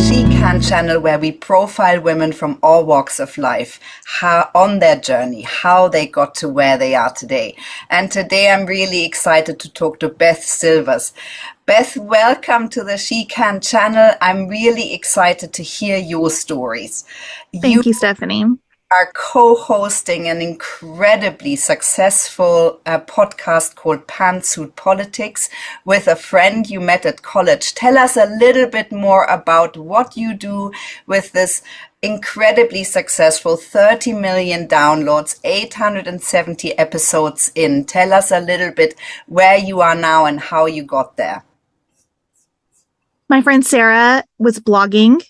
WECAN channel, where we profile women from all walks of life, how on their journey, how they got to where they are today. And today I'm really excited to talk to Beth Silvers. Beth, welcome to the WECAN channel. I'm really excited to hear your stories. Thank you, Stephanie. Are co-hosting an incredibly successful podcast called Pantsuit Politics with a friend you met at college. Tell us a little bit more about what you do with this incredibly successful 30 million downloads, 870 episodes in. Tell us a little bit where you are now and how you got there. My friend Sarah was blogging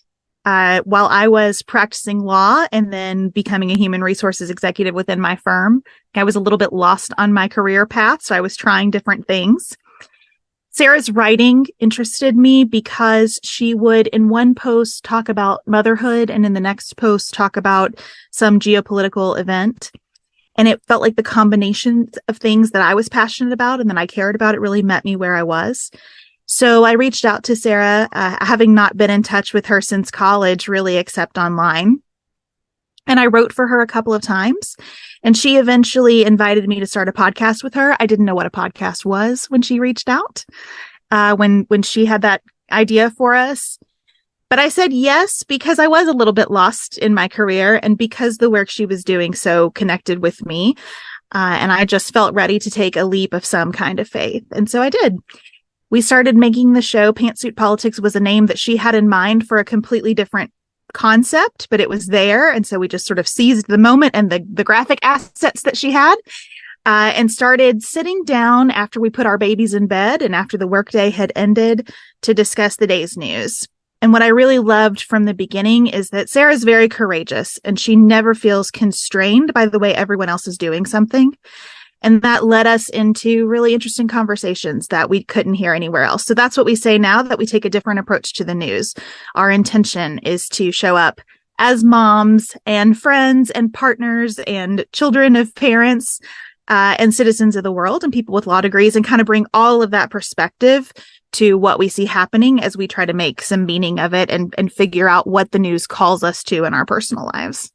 while I was practicing law and then becoming a human resources executive within my firm. I was a little bit lost on my career path, so I was trying different things. Sarah's writing interested me because she would, in one post, talk about motherhood, and in the next post, talk about some geopolitical event. And it felt like the combination of things that I was passionate about and that I cared about, it really met me where I was. So I reached out to Sarah, having not been in touch with her since college, really, except online. And I wrote for her a couple of times, and she eventually invited me to start a podcast with her. I didn't know what a podcast was when she reached out, when she had that idea for us. But I said yes, because I was a little bit lost in my career and because the work she was doing so connected with me. And I just felt ready to take a leap of some kind of faith. And so I did. We started making the show. Pantsuit Politics was a name that she had in mind for a completely different concept, but it was there. And so we just sort of seized the moment and the graphic assets that she had, and started sitting down after we put our babies in bed and after the workday had ended to discuss the day's news. And what I really loved from the beginning is that Sarah's very courageous and she never feels constrained by the way everyone else is doing something. And that led us into really interesting conversations that we couldn't hear anywhere else. So that's what we say now, that we take a different approach to the news. Our intention is to show up as moms and friends and partners and children of parents and citizens of the world and people with law degrees, and kind of bring all of that perspective to what we see happening as we try to make some meaning of it and figure out what the news calls us to in our personal lives.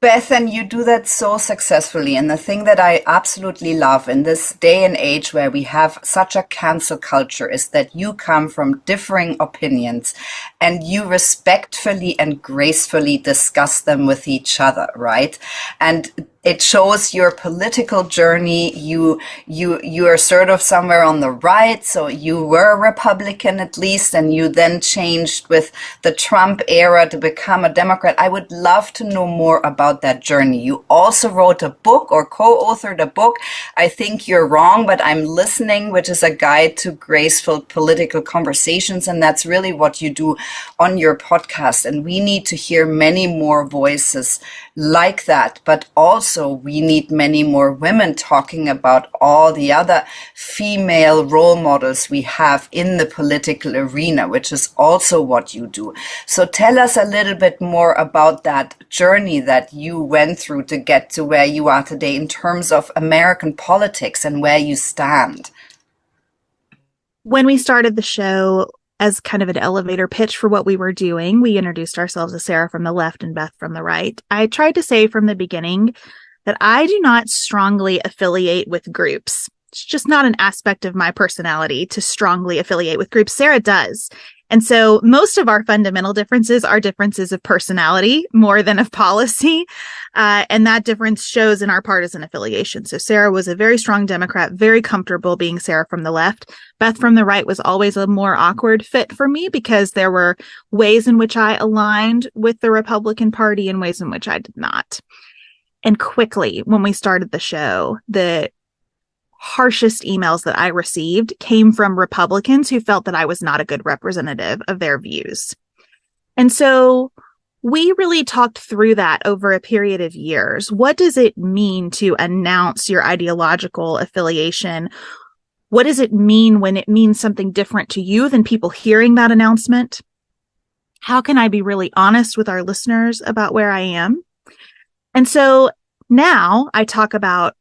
Beth, and you do that so successfully. And the thing that I absolutely love in this day and age where we have such a cancel culture is that you come from differing opinions and you respectfully and gracefully discuss them with each other, right? And it shows your political journey. You are sort of somewhere on the right. So you were a Republican at least, and you then changed with the Trump era to become a Democrat. I would love to know more about that journey. You also wrote a book or co-authored a book. I think you're wrong, but I'm listening, which is a guide to graceful political conversations. And that's really what you do on your podcast. And we need to hear many more voices like that, but also we need many more women talking about all the other female role models we have in the political arena, which is also what you do. So tell us a little bit more about that journey that you went through to get to where you are today in terms of American politics and where you stand. When we started the show, as kind of an elevator pitch for what we were doing, we introduced ourselves as Sarah from the left and Beth from the right. I tried to say from the beginning that I do not strongly affiliate with groups. It's just not an aspect of my personality to strongly affiliate with groups. Sarah does. And so most of our fundamental differences are differences of personality more than of policy. And that difference shows in our partisan affiliation. So Sarah was a very strong Democrat, very comfortable being Sarah from the left. Beth from the right was always a more awkward fit for me because there were ways in which I aligned with the Republican Party and ways in which I did not. And quickly, when we started the show, the harshest emails that I received came from Republicans who felt that I was not a good representative of their views. And so we really talked through that over a period of years. What does it mean to announce your ideological affiliation? What does it mean when it means something different to you than people hearing that announcement? How can I be really honest with our listeners about where I am? And so now I talk about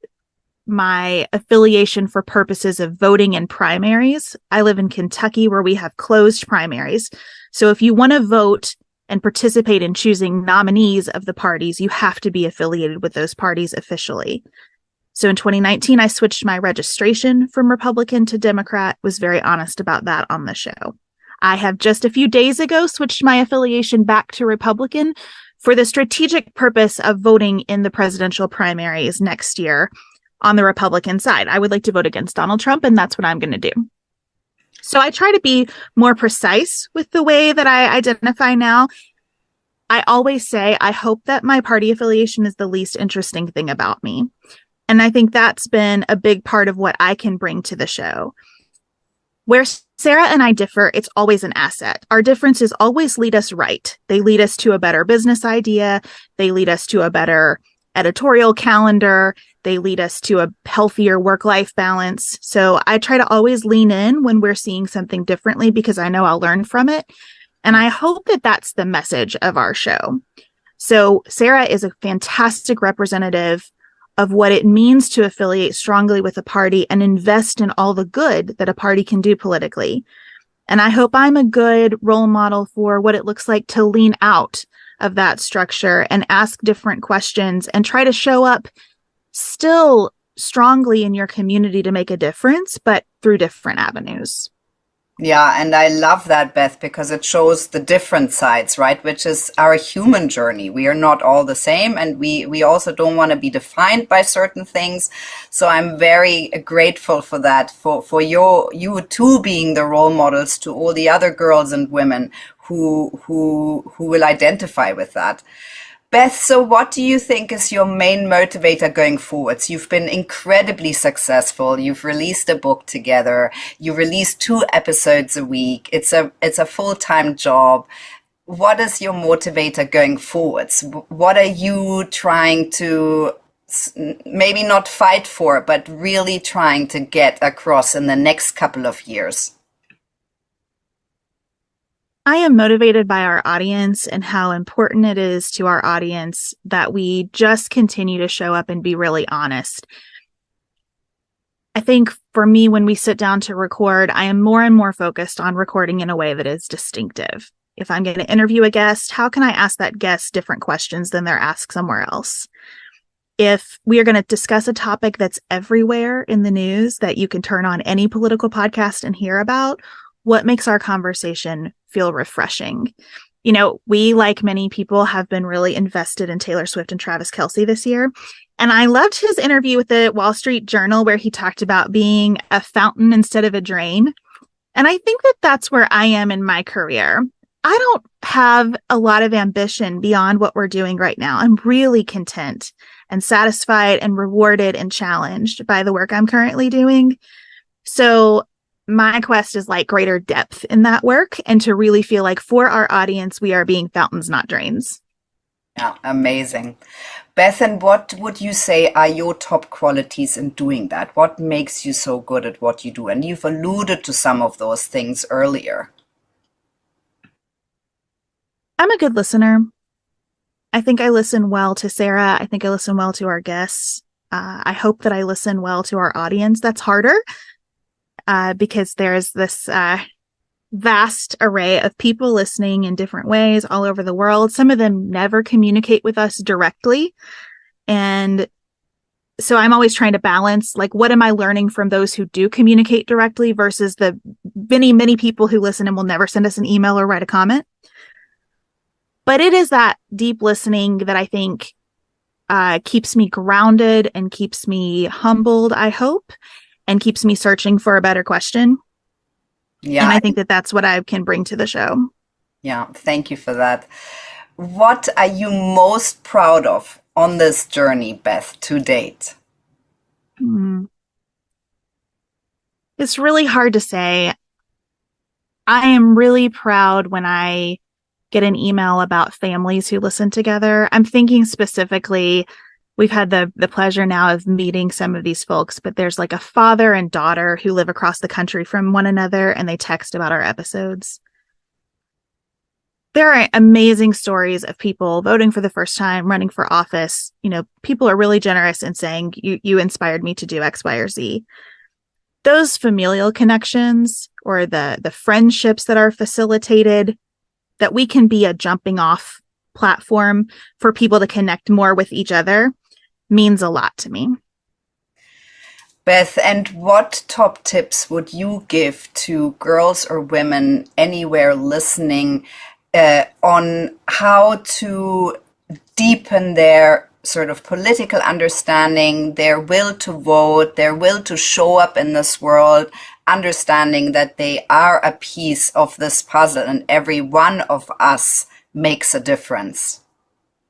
my affiliation for purposes of voting in primaries. I live in Kentucky where we have closed primaries. So if you want to vote and participate in choosing nominees of the parties, you have to be affiliated with those parties officially. So in 2019, I switched my registration from Republican to Democrat, was very honest about that on the show. I have just a few days ago switched my affiliation back to Republican for the strategic purpose of voting in the presidential primaries next year on the Republican side. I would like to vote against Donald Trump, and that's what I'm going to do. So I try to be more precise with the way that I identify now. I always say, I hope that my party affiliation is the least interesting thing about me. And I think that's been a big part of what I can bring to the show. Where Sarah and I differ, it's always an asset. Our differences always lead us right. They lead us to a better business idea. They lead us to a better editorial calendar. They lead us to a healthier work-life balance. So I try to always lean in when we're seeing something differently because I know I'll learn from it. And I hope that that's the message of our show. So Sarah is a fantastic representative of what it means to affiliate strongly with a party and invest in all the good that a party can do politically. And I hope I'm a good role model for what it looks like to lean out of that structure and ask different questions and try to show up still strongly in your community to make a difference, but through different avenues. Yeah, and I love that, Beth, because it shows the different sides, right? Which is our human journey. We are not all the same, and we also don't want to be defined by certain things. So I'm very grateful for that, for you two being the role models to all the other girls and women who will identify with that. Beth, so what do you think is your main motivator going forwards? You've been incredibly successful. You've released a book together. You release 2 episodes a week. It's a full-time job. What is your motivator going forwards? What are you trying to maybe not fight for, but really trying to get across in the next couple of years? I am motivated by our audience and how important it is to our audience that we just continue to show up and be really honest. I think for me, when we sit down to record, I am more and more focused on recording in a way that is distinctive. If I'm going to interview a guest, how can I ask that guest different questions than they're asked somewhere else? If we are going to discuss a topic that's everywhere in the news that you can turn on any political podcast and hear about, what makes our conversation feel refreshing? You know, we, like many people, have been really invested in Taylor Swift and Travis Kelce this year. And I loved his interview with the Wall Street Journal where he talked about being a fountain instead of a drain. And I think that that's where I am in my career. I don't have a lot of ambition beyond what we're doing right now. I'm really content and satisfied and rewarded and challenged by the work I'm currently doing. So my quest is like greater depth in that work and to really feel like for our audience, we are being fountains, not drains. Yeah, amazing. Beth, and what would you say are your top qualities in doing that? What makes you so good at what you do? And you've alluded to some of those things earlier. I'm a good listener. I think I listen well to Sarah. I think I listen well to our guests. I hope that I listen well to our audience. That's harder. Because there's this vast array of people listening in different ways all over the world. Some of them never communicate with us directly. And so I'm always trying to balance, like, what am I learning from those who do communicate directly versus the many, many people who listen and will never send us an email or write a comment. But it is that deep listening that I think keeps me grounded and keeps me humbled, I hope, and keeps me searching for a better question. Yeah. And I think that that's what I can bring to the show. Yeah. Thank you for that. What are you most proud of on this journey, Beth, to date? It's really hard to say. I am really proud when I get an email about families who listen together. I'm thinking specifically, we've had the pleasure now of meeting some of these folks, but there's like a father and daughter who live across the country from one another and they text about our episodes. There are amazing stories of people voting for the first time, running for office. You know, people are really generous in saying, you inspired me to do X, Y, or Z. Those familial connections or the friendships that are facilitated, that we can be a jumping off platform for people to connect more with each other, means a lot to me. Beth, and what top tips would you give to girls or women anywhere listening on how to deepen their sort of political understanding, their will to vote, their will to show up in this world, understanding that they are a piece of this puzzle and every one of us makes a difference?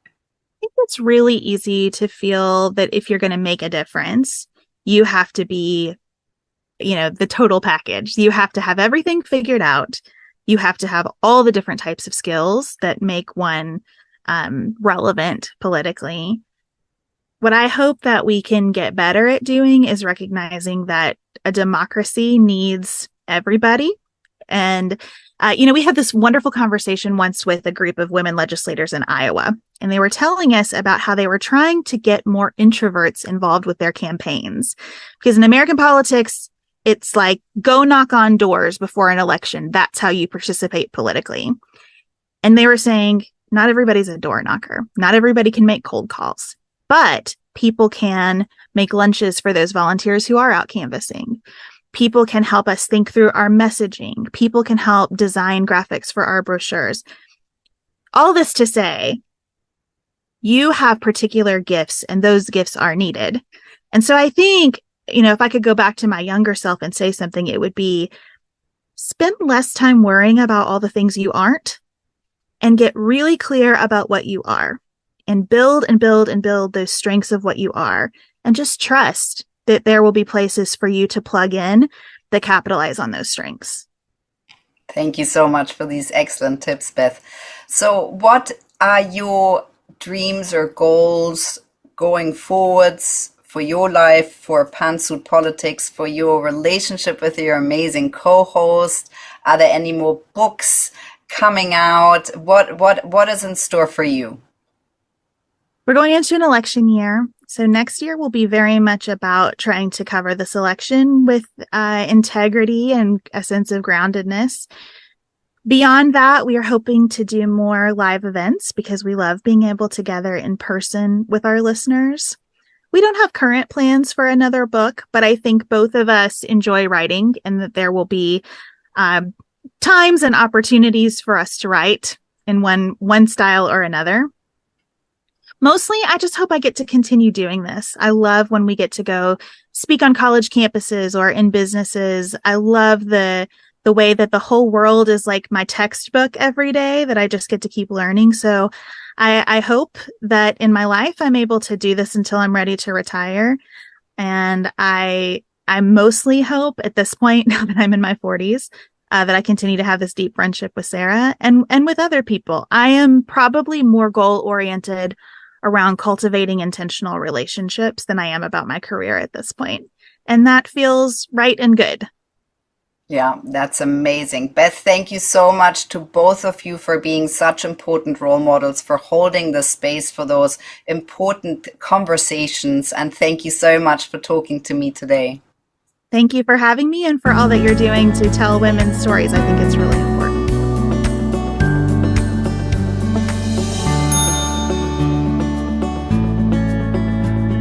I think it's really easy to feel that if you're going to make a difference, you have to be, the total package. You have to have everything figured out. You have to have all the different types of skills that make one relevant politically. What I hope that we can get better at doing is recognizing that a democracy needs everybody. And, we had this wonderful conversation once with a group of women legislators in Iowa, and they were telling us about how they were trying to get more introverts involved with their campaigns. Because in American politics, it's like, go knock on doors before an election. That's how you participate politically. And they were saying, not everybody's a door knocker. Not everybody can make cold calls, but people can make lunches for those volunteers who are out canvassing. People can help us think through our messaging. People can help design graphics for our brochures. All this to say, you have particular gifts and those gifts are needed. And so I think, if I could go back to my younger self and say something, it would be spend less time worrying about all the things you aren't and get really clear about what you are and build and build and build those strengths of what you are, and just trust that there will be places for you to plug in that capitalize on those strengths. Thank you so much for these excellent tips, Beth. So what are your dreams or goals going forwards for your life, for Pantsuit Politics, for your relationship with your amazing co-host? Are there any more books coming out? What is in store for you? We're going into an election year. So next year will be very much about trying to cover this election with integrity and a sense of groundedness. Beyond that, we are hoping to do more live events because we love being able to gather in person with our listeners. We don't have current plans for another book, but I think both of us enjoy writing and that there will be times and opportunities for us to write in one style or another. Mostly, I just hope I get to continue doing this. I love when we get to go speak on college campuses or in businesses. I love the way that the whole world is like my textbook every day, that I just get to keep learning. So I hope that in my life, I'm able to do this until I'm ready to retire. And I mostly hope at this point, now that I'm in my 40s, that I continue to have this deep friendship with Sarah and with other people. I am probably more goal-oriented around cultivating intentional relationships than I am about my career at this point. And that feels right and good. Yeah, that's amazing. Beth, thank you so much to both of you for being such important role models, for holding the space for those important conversations. And thank you so much for talking to me today. Thank you for having me and for all that you're doing to tell women's stories. I think it's really important.